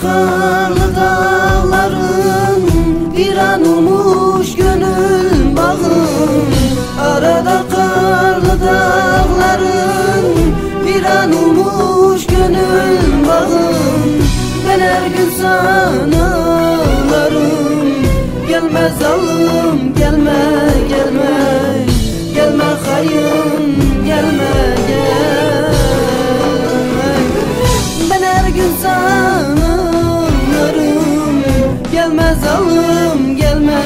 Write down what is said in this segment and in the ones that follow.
karlı dağların viran olmuş gönül bağım. Arada karlı dağların viran olmuş gönül bağım. Ben her gün sana ağlarım. Gelme zalim, gelme, gelme, gelme hayın, gelme, gel. Ben her gün sana ağlarım. Gelme zalim, gelme,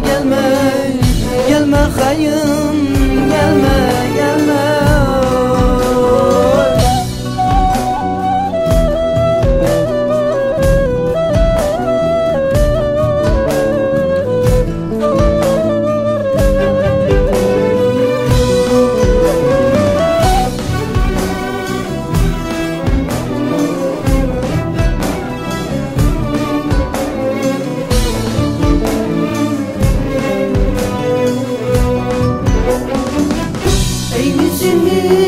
gelme, gelme hayın, gelme, gelme.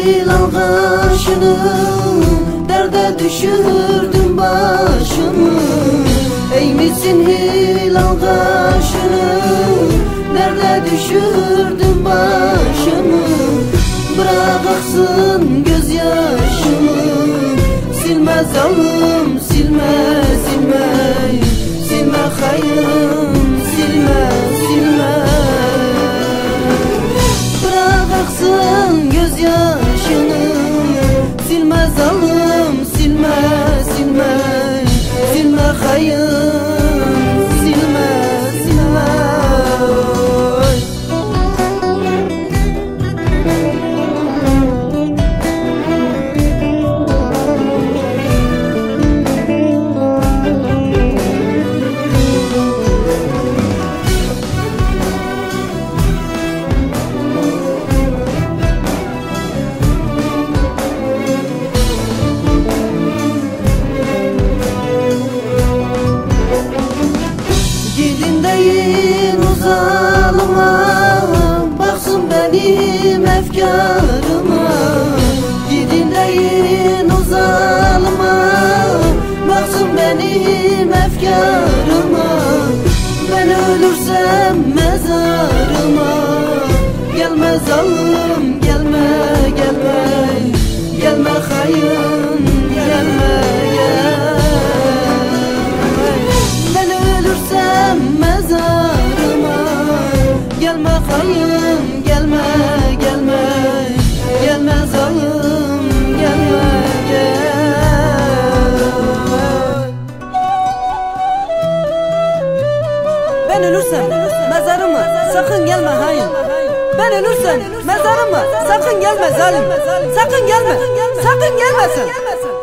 Hilal kaşını derde düşürdün başımı. Ey misin hilal kaşını derde düşürdün başımı. Bırak aksın gözyaşımı. Silme zalim, silme, silme, silme hayım, silme, silme. Bırak aksın gözyaşını. Silme zalim, silme, silme, silme hayım, silme, silme. Gidin deyin o zalıma, baksın benim efkarıma. Gidin deyin o zalıma, baksın benim efkarıma. Ben ölürsem mezarıma. Gelme zalim, gelme, gelme, gelme hayın, gelme, gel. Ben ölürsem mezarıma. Gelme hayım, gelme, gelme, gelme zalim, gelme, gel. Ben ölürsem mezarıma sakın gelme hayım. Ben ölürsem mezarıma sakın gelme zalim. Sakın gelme, sakın gelmesin.